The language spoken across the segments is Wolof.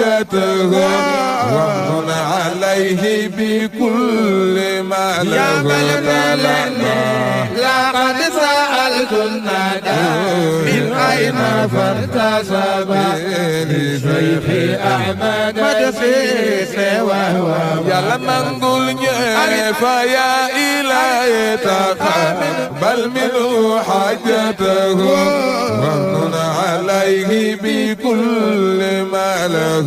حاجته وامن عليه بكل ما له لقد سألت الندى من أين فارتسب لشيخ أحمد مدسيس وهو يلا نقول فيا إلهي تقبل منه حاجته وامن عليه بكل ما له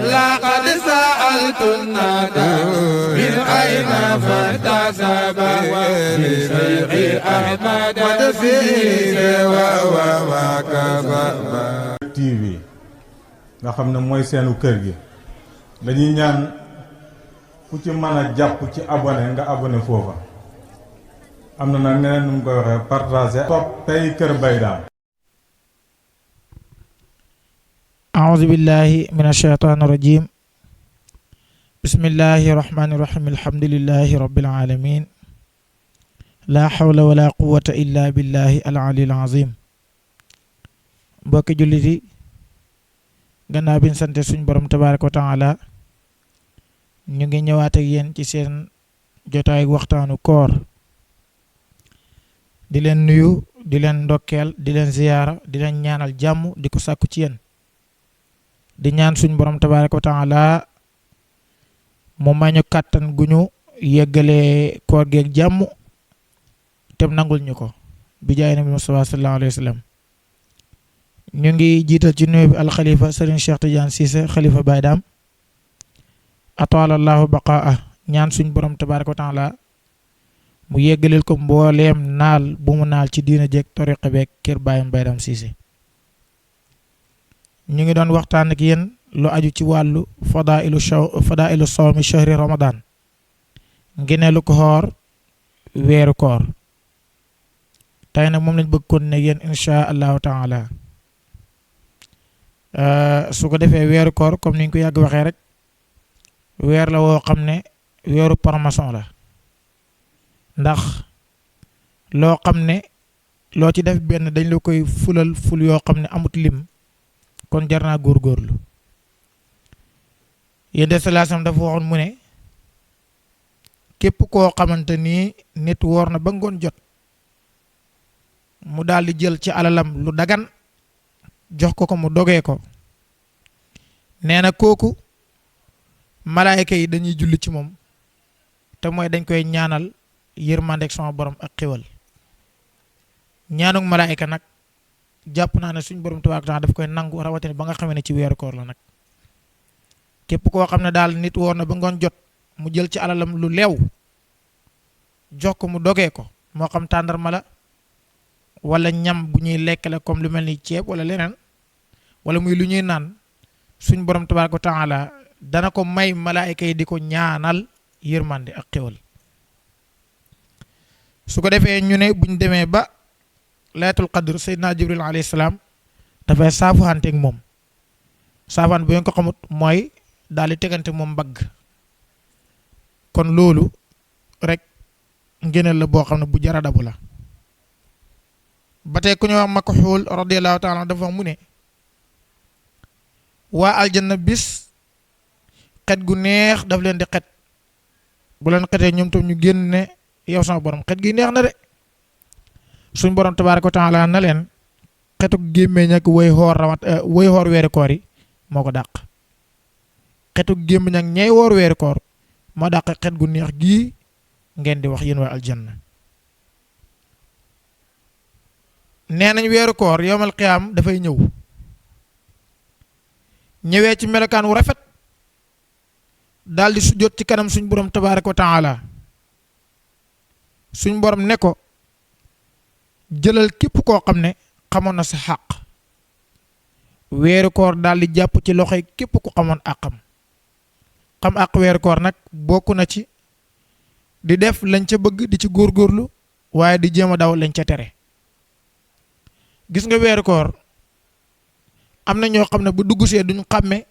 لقد سألت الندى من أين فارتسب لشيخ أحمد مدسيس وهو TV nga xam ne mooy seenu kër gi dañuy ñaan ku ci mën a jàpp ci abonné nga abonné foofa am na nag neneen nu mu koy waxee partager toppay Kër Mbaye Dame. أعوذ بالله من الشيطان الرجيم بسم الله الرحمن الرحيم الحمد لله رب العالمين لا حول ولا قوة إلا بالله العلي العظيم mbokki jullit yi gannaaw bi ñu sante suñ borom tabaaraka wa taala ñu ngi ñëwaat ak yéen ci seen jotaay waxtaanu koor di leen nuyu di leen ndokkeel di leen ziyaara di leen ñaanal jàmm di ko sàkku ci yéen di ñaan suñ borom tabaaraka wa taala mu may ñu kàttan gu ñu yeggalee koor geeg jàmm te nangul ñu ko bi jaay nabi Mustafa sallallahu alayhi wa sallam ñu ngi jiital ci nuyu bi alxalifa Serigne Cheikh Tidiane Cissé xalifa Baye Dame ataalallahu baqaa ñaan suñ borom tabaaraka wa taala mu yeggaleel ko mbooleem naal bu mu naal ci diina jeeg tariqa beeg kër Baye Dame Cissé ñu ngi doon waxtaan ak yéen lu aju ci wàllu fadailu sawmi shahri ramadan ngeneelu ko xoor weeru koor tey nag moom lañ bëgg kon ne yéen insha allahu taala su ko defee weeru koor comme ni ñu ko yàgg waxee rek weer la woo xam ne weeru promotion la ndax loo xam ne loo ci def benn dañ la koy fulal ful yoo xam ne amut lim kon jar naa góorgóorlu yéen de salaasam dafa waxoon mu ne képp koo xamante ni nit woor na ba ngoon jot mu daal di jël ci alalam lu dagan jox ko mu dogee ko nee na kooku malaayka yi dañuy julli ci moom te mooy dañ koy ñaanal yërmande ak sama borom ak xéwal ñaanuk malaayka nag jàpp naa ne suñ borom tabaaraka taala daf koy nangu rawatina ba nga xamee ne ci weeru koor la nag képp koo xam ne daal nit woor na ba ngoon jot mu jël ci alalam lu leew jox ko mu dogee ko moo xam tàndarma la wala ñam bu ñuy lekk la comme lu mel ni ceeb wala leneen wala muy lu ñuy naan suñ borom tabaaraka taala dana ko may malaayka yi di ko ñaanal yërmande ak xéwal su ko defee ñu ne buñ demee ba laylatul qadr seydina jibril alayhi salaam dafay saafuxante ak moom saafaan bu ngeen ko xamut mooy daal di tegante moom mbagg kon loolu rek ngëneel la boo xam ne bu jara dabu la ba tey ku ñu wax Makxuul radiyallahu taala dafa mu ne waa aljanna bis xet gu neex daf leen di xet bu leen xetee ñoom tam ñu génn ne yow sama borom xet gi neex na de suñ borom tabaaraka wa taala na leen xetu gémmiñ ak woy xoor weeri koor yi moo ko dàq xetu gémmiñ ak ñay woor weeri koor moo dàq xet gu neex gii ngeen di wax yéen waa aljanna nee nañ weeru koor yowmal qiyaam dafay ñëwee ci melokaan wu rafet daal di sujjóot ci kanam suñ borom tabaaraka wa taala suñ borom ne ko jëlal képp koo xam ne xamoon na sa xàq weeru koor daal di jàpp ci loxoy képp ku xamoon àqam xam àq weeru koor nag bokk na ci di def lañ ca bëgg di ci góorgóorlu waaye di jéem a daw lañ ca tere gis nga weeru koor am na ñoo xam ne bu dugg see duñ xàmme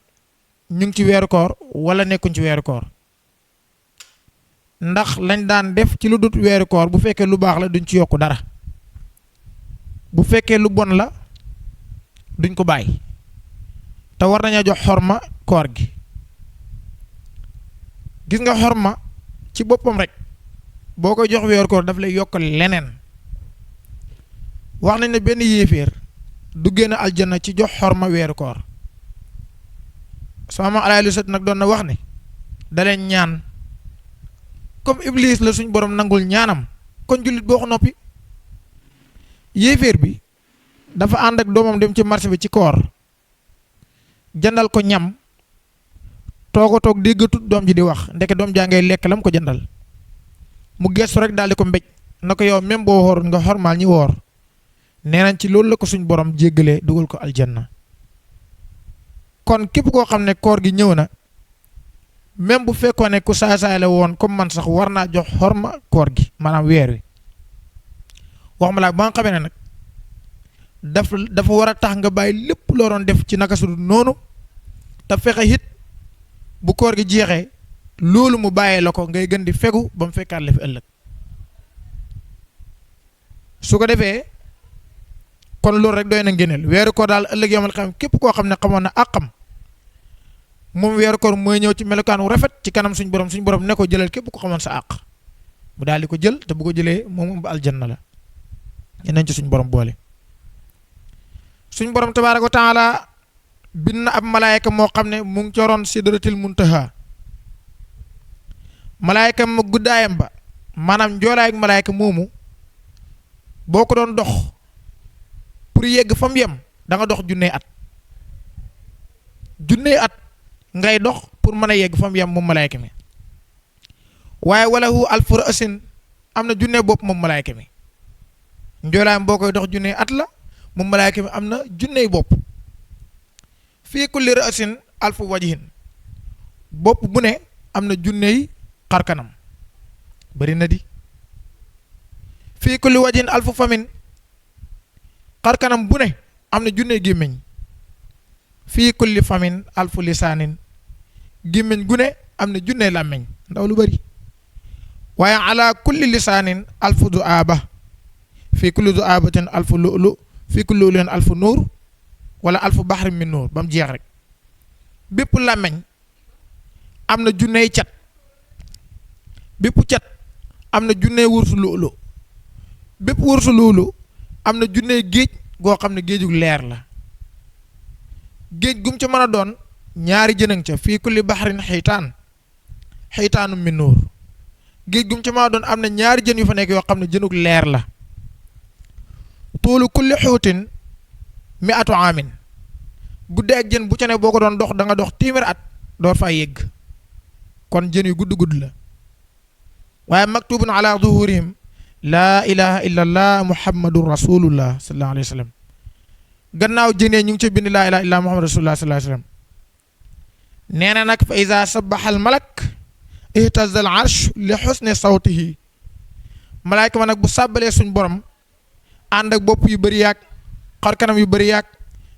ñu ngi ci weeru koor wala nekkuñ ci weeru koor ndax lañ daan def ci lu dut weeru koor bu fekkee lu baax la duñ ci yokk dara bu fekkee lu bon la duñ ko bàyyi te war nañoo jox xorma koor gi. gis nga xorma ci boppam rek boo koy jox weeru koor daf lay yokkal leneen. wax nañ ne benn yéeféer du génn aljanna ci jox xorma weeru koor. sama maam Alaaji Sët nag doon na wax ne da leen ñaan comme Iblis la suñ borom nangul ñaanam kon jullit boo ko noppi. yéeféer bi dafa ànd ak doomam dem ci marché bi ci koor jëndal ko ñam toog a toog déggatut doom ji di wax ndeke doom jaa ngay lekk lam ko jëndal mu gestu rek daal di ko mbéj na ko yow même boo woor nga xormaal ñi woor nee nañ ci loolu la ko suñ borom jéggalee dugal ko aljanna. kon képp koo xam ne koor gi ñëw na même bu fekkoon ne ku saay-saay la woon comme man sax war naa jox xorma koor gi maanaam weer wi. wax ma laa ba nga xamee ne nag dafa war a tax nga bàyyi lépp loo doon def ci naka su dul noonu te fexe it bu koor gi jeexee loolu mu bàyyee la ko ngay gën di fegu ba mu fekkaat la fi ëllëg. su ko defee kon loolu rek doy na ngéneel weeru koor daal ëllëg yomal xam képp koo xam ne xamoon na àqam moom weeru koor mooy ñëw ci melokaan wu rafet ci kanam suñ borom ne ko jëlal képp ko xamoon sa àq mu daal di ko jël te bu ko jëlee moom ba aljanna la. yeneen ci suñ borom boole. suñ borom tabaaraka wa taala bind na ab malaayka moo xam ne mu ngi coroon sidratil muntaha. malaayka ma guddaayam ba maanaam njoolaay ak malaayka moomu boo ko doon dox pour yegg fa mu yem da nga dox junney at. junney at ngay dox pour mën a yegg fa mu yem moom malaayka mi waaye walahu alfu ra'sin am na junney bopp moom malaayka mi. njoolaayam boo koy dox junney at la moom malaayka mi am na junney bopp. fii kulli ra'sin alfu wajhin bopp bu ne am na junney xarkanam bari na di. fii kulli wajhin alfu famin xarkanam bu ne am na junney gémmiñ. fii kulli famin alfu lisaanin gémmiñ gu ne am na junney làmmiñ ndaw lu bari. waaye ala kulli lisaanin alfu du'aaba fii kulli du'aabatin alfu lu'lu fii kulli lu'lu'in alfu nuur wala alfu baxrin min nuur ba mu jeex rek. bépp làmmiñ am na junney cat bépp cat am na junney wursu lu'lu bépp wursu lu'lu am na junney géej goo xam ne géejug leer la. géej gum ca mën a doon ñaari jënëng ca fii kulli baxrin xiitaanu min nuur géej gum ca mën a doon am na ñaari jën yu fa nekk yoo xam ne jënug leer la. tuulu kulli xuutin mi atu aamin guddee ak jën bu ca ne boo ko doon dox da nga dox téeméer at door faa yegg kon jën yu gudd la. waaye maktubun ala zuhurihim laa ilaha illa allah muhammadun rasulullah sallallahu alayhi wa sallam gannaaw jënee ñu ngi ca bind laa ilaha illa muhammad rasulullah sallallahu alayhi wa sallam. nee na nag fa iza sabaxa al malak ihtaza al arsh li xusni sawtihi malaayka ma nag bu sàbbalee suñ borom ànd ak bopp yu bëri yaag xar kanam yu bëri yaag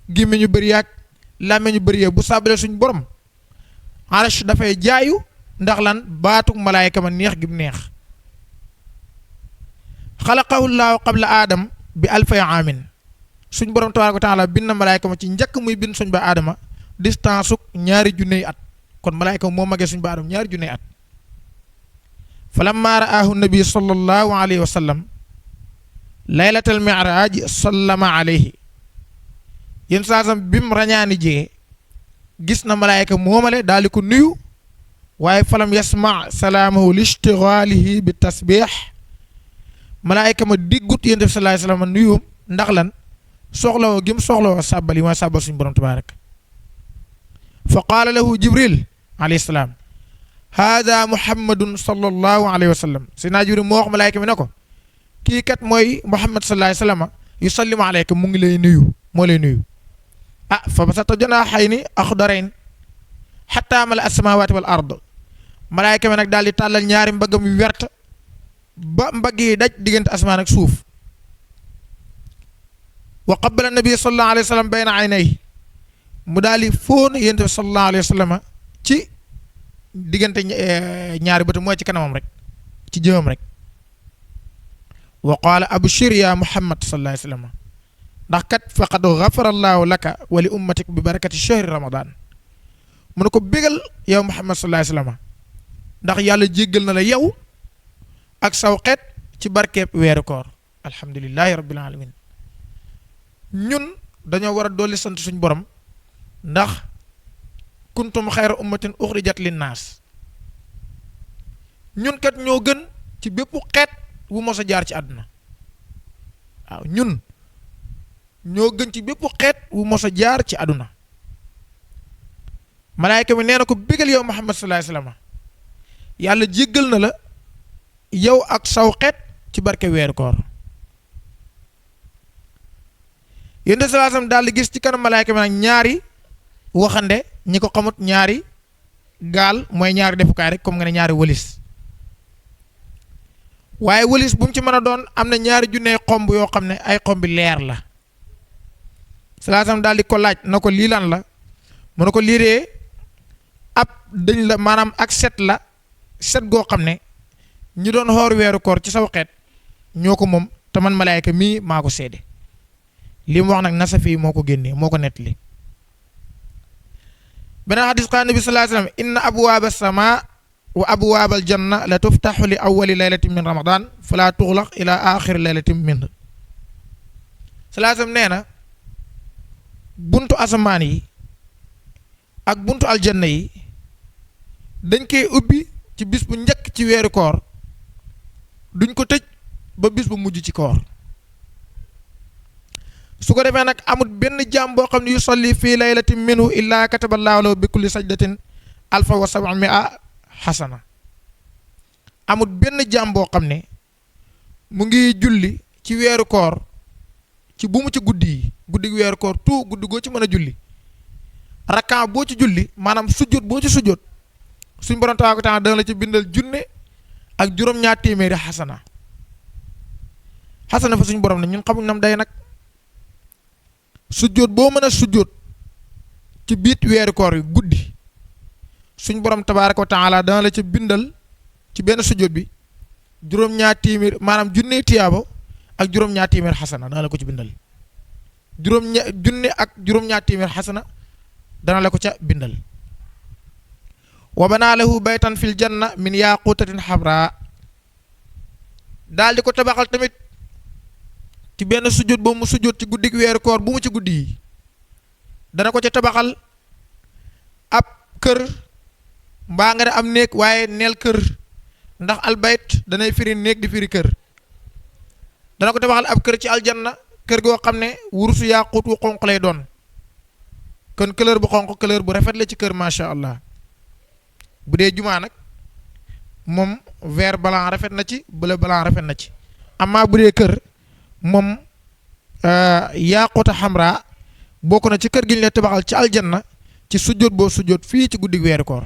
gémmiñ yu bëri yaag làmmiñ yu bëri yaag bu sàbbalee suñ borom arsh dafay jaayu ndax lan baatuk malaayka ma neex gi mu neex. xalaqahu llaahu qabla aadam bi alfay aamin suñ borom tabaaraka wa taala bind na malaayka ma ci njëkk muy bind suñ ba aadama distance suk ñaari junney at kon malaayka moo magee suñ ba aadama ñaari junney at. falamma ra'aahu nabi sallallahu alayhi wa sallam laylatal mi'raaj sallama alayhi yéen saasam bim rañaani jee gis na malaayka moomale daal di ko nuyu waaye falam yasma salaamahu lishtigaalihi bi tasbiix malaayka ma diggut yéen def sallallahu alayhi wa sallam nuyuum ndax lan soxlawoo gim soxlawoo sàbbal yi mooy sàbbal suñu borom tabaaraka. fa qaala lahu jibril alayhi salaam haada muhammadun sallallahu alayhi wa sallam Seydina Jibril moo wax malaayka mi ne ko kii kat mooy muhammad sallallahu alayhi wa sallam yusallimu alayka mu ngi lay nuyu moo lay nuyu. fa basata janaaxayni axdarayn xataa mala as-samaawaati wal ard malaayka mi nag daal di tàllal ñaari mbaggam yu wert ba mbagg yi daj diggante asmaan ak suuf. wa qabbala nabi sallallahu alayhi wa sallam bayna aynayhi mu daal di fóon yonent bi sallallahu alayhi wa sallam ci diggante ñaari bëtam mooy ci kanamam rek ci jëmam rek. wa qaala abshir ya muhammad sallallahu alayhi wa sallam ndax kat faqad ghafara allahu laka wa li ummatik bi barakati shahri ramadan mu ne ko bégal yow Muhammad sallallahu alayhi wasallam ndax yàlla jéggal na la yow ak saw xeet ci barkeeb weeru koor alhamdulillahi rabbil alamin ñun dañoo war a dolli sant suñ borom ndax kuntum xayra ummatin uxrijat linnaas ñun kat ñoo gën ci bépp xeet wu mos a jaar ci àdduna waaw ñun ñoo gën ci bépp xeet wu mos a jaar ci àdduna malaayka mi nee na ko bégal yow Muhammad sallallahu alayhi wasallam yàlla jéggal na la yow ak saw xeet ci barke weeru koor yonent sallallahu alayhi wasallam daal di gis ci kanam malaayka mi nag ñaari waxande ñi ko xamut ñaari gaal mooy ñaari defukaay rek comme nga ne ñaari wëlis waaye wëlis bu mu ci mën a doon am na ñaari junne xomb yoo xam ne ay xombi leer la sallallahu alayhi wasallam daal di ko laaj na ko lii lan la mu ne ko liiree ab dëñ la maanaam ak set la set goo xam ne ñi doon xoor weeru koor ci saw xeet ñoo ko moom te man malaayka mii maa ko seede li mu wax nag Nasafi moo ko génnee moo ko nettali beneen xadis qaala nabi sallallahu alayhi wasallam inna abwaaba sama wa abwaaba aljanna la tuftaxu li awali laylatin min ramadan fala tuxlaq ila axiri laylatin min sallallahu alayhi wasallam nee na buntu asamaan yi ak buntu aljanna yi dañ koy ubbi ci bis bu njëkk ci weeru koor duñ ko tëj ba bis bu mujj ci koor su ko defee nag amul benn jaam boo xam ne yusalli fii laylatin minhu illa kataballaahu lahu bi kulli sajdatin alfa wa sab'amia xasana amul benn jaam boo xam ne mu ngi julli ci weeru koor ci bu mu ci guddi yi guddi weeru koor tout guddi goo ci mën a julli rakkaan boo ci julli maanaam sujjóot boo ci sujjóot suñ borom tabaaraka wa taala dana la ci bindal junne ak juróom-ñaar téeméeri xasana xasana fa suñ borom ne ñun xamuñ nam day nag sujjóot boo mën a sujjóot ci biit weeru koor yi guddi suñ borom tabaaraka wa taala dana la ci bindal ci benn sujjóot bi juróom-ñaar téeméer maanaam junne tiyaabo ak juróom-ñaar téeméer xasana dana la ko ci bindal junne ak juróom-ñaar téeméer xasana dana la ko ca bindal wa banaa lahu baytan fil janna min yaqutatin xamra daal di ko tabaxal tamit ci benn sujjóot boobu mu sujjóot ci guddi weeru koor bu mu ci guddi yi dana ko ca tabaxal ab kër mbaa nga ne am néeg waaye neel kër ndax albayt danay firi néeg di firi kër dana ko tabaxal ab kër ci aljanna kër goo xam ne wurusu yaqut wu xonq lay doon kon couleur bu xonq couleur bu rafet la ci kër macha allah bu dee jumaa nag moom vert blanc rafet na ci bleu blanc rafet na ci amaa bu dee kër moom yaaquta xamra bokk na ci kër gi ñu lay tabaxal ci aljanna ci sujjóot boo sujjóot fii ci guddi weeru koor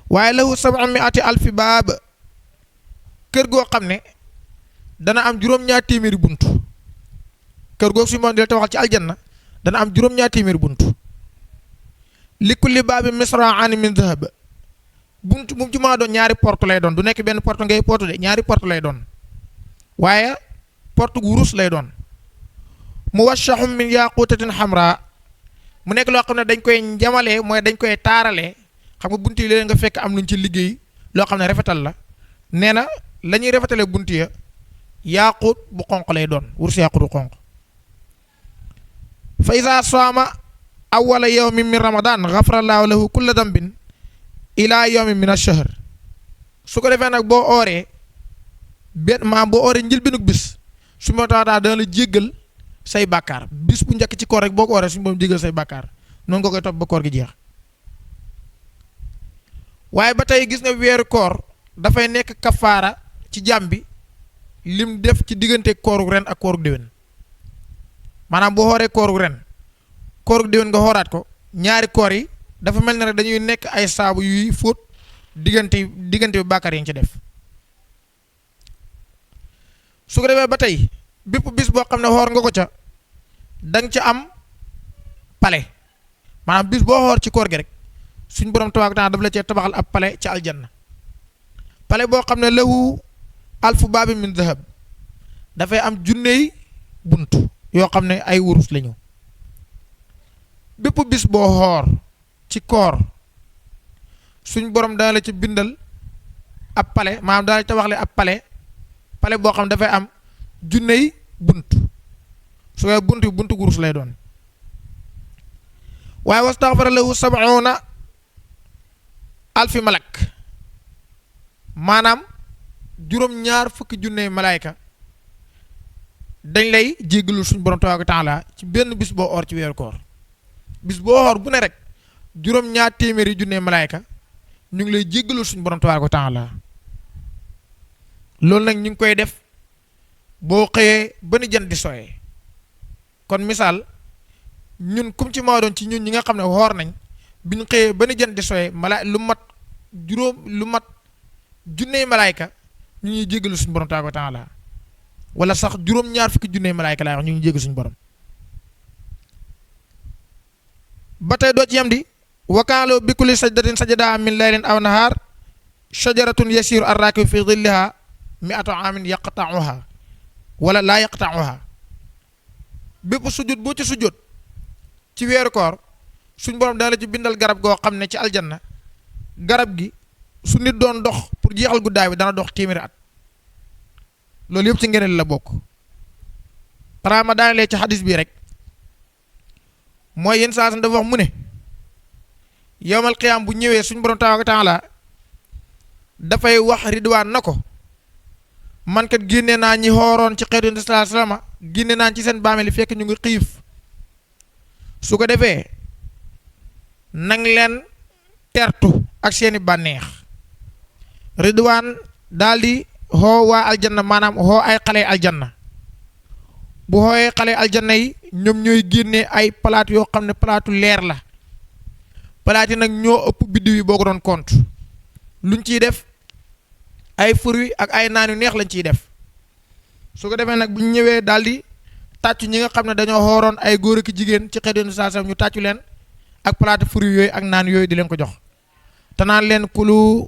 waaye lahu 700 alfi baab kër goo xam ne dana am juróom-ñaar téeméeri bunt kër goo suñu moom di la tabaxal ci aljanna dana am juróom-ñaar téeméeri bunt li kulli baabi misra'an min dhahab bunt mu ci maa doon ñaari porte lay doon du nekk benn porte ngay porte de ñaari porte lay doon waaye porte gu wurus lay doon muwashshahun min yaqutatin xamra mu nekk loo xam ne dañ koy njamalee mooy dañ koy taaralee xam nga bunt yi léeg nga fekk am luñ ci liggéey loo xam ne rafetal la nee na la ñuy rafetalee bunt ya yaqut bu xonq lay doon wurus yaqut bu xonq fa iza saama awwala yawmin min ramadan ghafara llaahu lahu kulla dambin ila yawmin min ash-shahr su ko defee nag boo ooree benn maam boo ooree njëlbéenug bis su ma taataa dana la jéggal say bàkkaar bis bu njëkk ci koor rek boo ko ooree suñu moom jéggal say bàkkaar noonu nga koy topp ba koor gi jeex waaye ba tey gis nga weeru koor dafay nekk kafaara ci jàmm bi lim def ci diggante koorug ren ak koorug déwén maanaam boo xooree koorug ren koorug déwén nga xooraat ko ñaari koor yi dafa mel ne rek dañuy nekk ay saabu yuy fóot diggante bi bàkkaar yi nga ci def su ko defee ba tey bépp bis boo xam ne xoor nga ko ca danga ca am pale maanaam bis boo xoor ci koor gi rek suñ borom tabaaraka taala daf la cee tabaxal ab pale ca aljanna pale boo xam ne lahu alfu baabin min dahab dafay am junney bunt yoo xam ne ay wurus lañu. bépp bis boo xoor ci koor suñ borom dana la ci bindal ab pale maanaam dana la tabaxle ab pale boo xam ne dafay am junney bunt su koy buntu wurus lay doon. waaye wastaghfara lahu 70 alfi malak maanaam juróom-ñaar fukki junney malaayka dañ lay jéggalul suñ borom tabaaraka wa taala ci benn bis boo oor ci weeru koor. bis boo xoor bu ne rek juróom-ñaar téeméeri junne malaayka ñu ngi lay jéggalul suñu borom tabaaraka wa taala. loolu nag ñu ngi koy def boo xëyee ba ni jant di sooyee. kon misaal ñun kum ci maa doon ci ñun ñi nga xam ne xoor nañ bi ñu xëyee ba ni jant di sooyee lu mat junne malaayka ñu ñuy jéggalul suñu borom tabaaraka wa taala wala sax juróom-ñaar fukki junne malaayka laay wax ñu ngi jéggal suñu borom. ba tey doo ci yam di wakaaloo bi kulli sajdatin sajada min laylin aw nahaar shajaratun yasiru arrakibu fi dhilliha mi'atu amin yaqta'uha wala laa yaqta'uha. bépp sujjóot boo ci sujjóot ci weeru koor suñ borom dana la ci bindal garab goo xam ne ci aljanna garab gi su nit doon dox pour jeexal guddaay bi dana dox téeméeri at. loolu yëpp ci ngëneel la bokk. xanaa ma daanelee ci xadis bi rek mooy yenn saa dafa wax mu ne yowmal qiyaam bu ñëwee suñ borom tabaaraka wa taala dafay wax ridwaan na ko man kat génne naa ñi xooroon ci xeetu Yonent sallallahu alayhi wasallam génne naa ci seen bàmmeel fekk ñu ngi xiif su ko defee nang leen tertu ak seeni bànneex. ridwaan daal di xoo waa aljanna maanaam xoo ay xale aljanna bu xooyee xale aljanna yi ñoom ñooy génnee ay palaat yoo xam ne palaatu leer la. palaat yi nag ñoo ëpp biddiw yi boo ko doon compte luñ ciy def ay fruits ak ay naan yu neex lañ ciy def. su ko defee nag bu ñu ñëwee daal di tàccu ñi nga xam ne dañoo xooroon ay góor ak jigéen ci xeetu saa ñu tàccu leen ak palaatu fruits yooyu ak naan yooyu di leen ko jox te naan leen kulu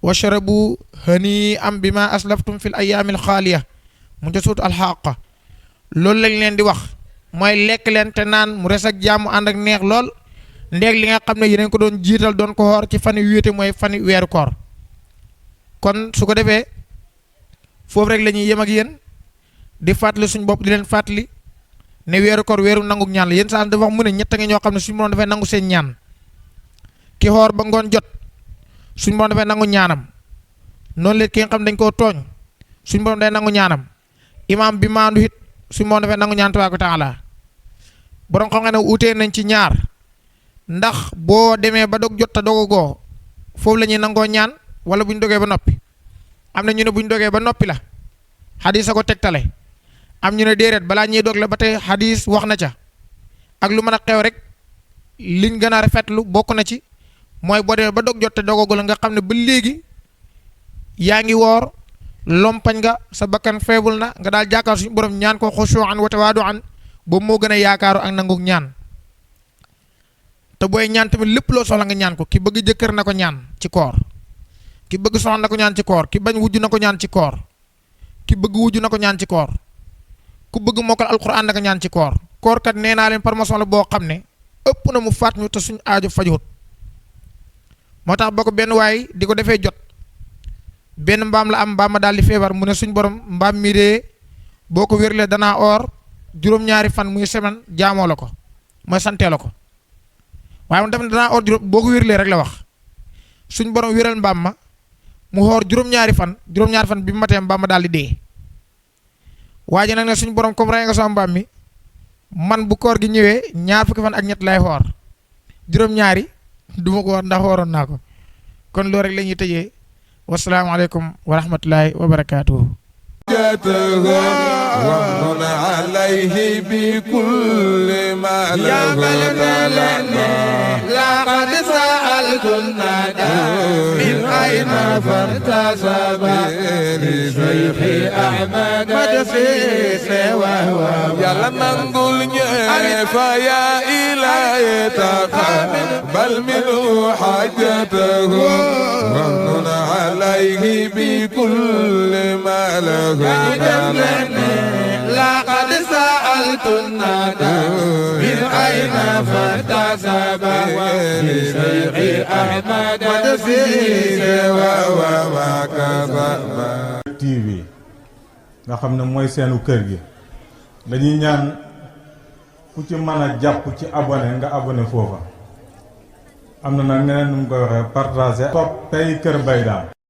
washrabu hani am bima aslaftum fil ayyaamil xaaliya mu ca suut alxaqa. loolu lañ leen di wax mooy lekk leen te naan mu res ak jàmm ànd ak neex lool ndeeg li nga xam ne yeneen ko doon jiital doon ko xoor ci fan yu wéete mooy fan yu weeru koor. kon su ko defee foofu rek la ñuy yem ak yéen di fàttali suñ bopp di leen fàttali ne weeru koor weeru nangu ñaan la. yéen saa dafa wax mu ne ñett nga ñoo xam ne suñu borom dafay nangu seen ñaan. ki xoor ba ngoon jot suñu borom dafay nangu ñaanam noonu la ki nga xam ne dañ koo tooñ suñu borom day nangu ñaanam. imaam bi maandu it suñu borom dafay nangu ñaan tabaaraka wa taala. borom xam nga ne utee nañ ci ñaar ndax boo demee ba dog jot te dogagoo foofu la ñuy nangoo ñaan wala bu ñu dogee ba noppi. am na ñu ne bu ñu dogee ba noppi la xadis a ko tegtale. am ñu ne déedéet balaa ñuy dog la ba tey xadis wax na ca. ak lu mën a xew rek liñ gën a rafetlu bokk na ci mooy boo demee ba dog jot te dogagoo la nga xam ne ba léegi yaa ngi woor lompañ nga sa bakkan feebul na nga daal jàkkaar suñu borom ñaan ko xushu'an wa tawaadu'an boobu moo gën a yaakaaru ak nangu ñaan. te booy ñaan tamit lépp loo soxla nga ñaan ko. ki bëgg jëkkër na ko ñaan ci koor. ki bëgg soxna na ko ñaan ci koor. ki bañ wujj na ko ñaan ci koor. ki bëgg wujj na ko ñaan ci koor. ku bëgg mokkal alquran na ko ñaan ci koor. koor kat nee naa leen promotion la boo xam ne ëpp na mu faat ñu te suñ aajo fajuwut. moo tax ba ko benn waay di ko defee jot benn mbaam la am mbaam ma daal di feebar mu ne suñ borom mbaam mi de boo ko wérlee danaa oor juróom-ñaari fan muy semaine jaamoo la ko mooy santee la ko. waaye mu def ne danaa oor juróom boo ko wérlee rek la wax suñ borom wéral mbaam ma mu xoor juróom-ñaari fan bi mu matee mbaam ma daal di dee. waa ji nag ne suñ borom comme rey nga sama mbaam mi man bu koor gi ñëwee ñaar fukki fan ak ñett lay xoor juróom-ñaari du ma ko war ndax xooroon naa ko. kon loolu rek la ñuy tëjee wasalaamaaleykum wa rahmatullahi wa barakaatuhu. ومن عليه بكل ما له لقد سألت الندى من أين فارتسب لشيخ أحمد مدسيس وهو يا لمن قلنا فيا إلهي تقبل منه حاجته ومن عليه بكل ما له لقد سألت الندى من أين فاكتسب لشيخ أحمد سيدي وما كسب TV nga xam ne mooy seenu kër gi dañuy ñaan ku ci mën a jàpp ci abonné nga abonné foofa am na nag ñeneen nu mu koy waxee partager toppay Kër Mbaye Dame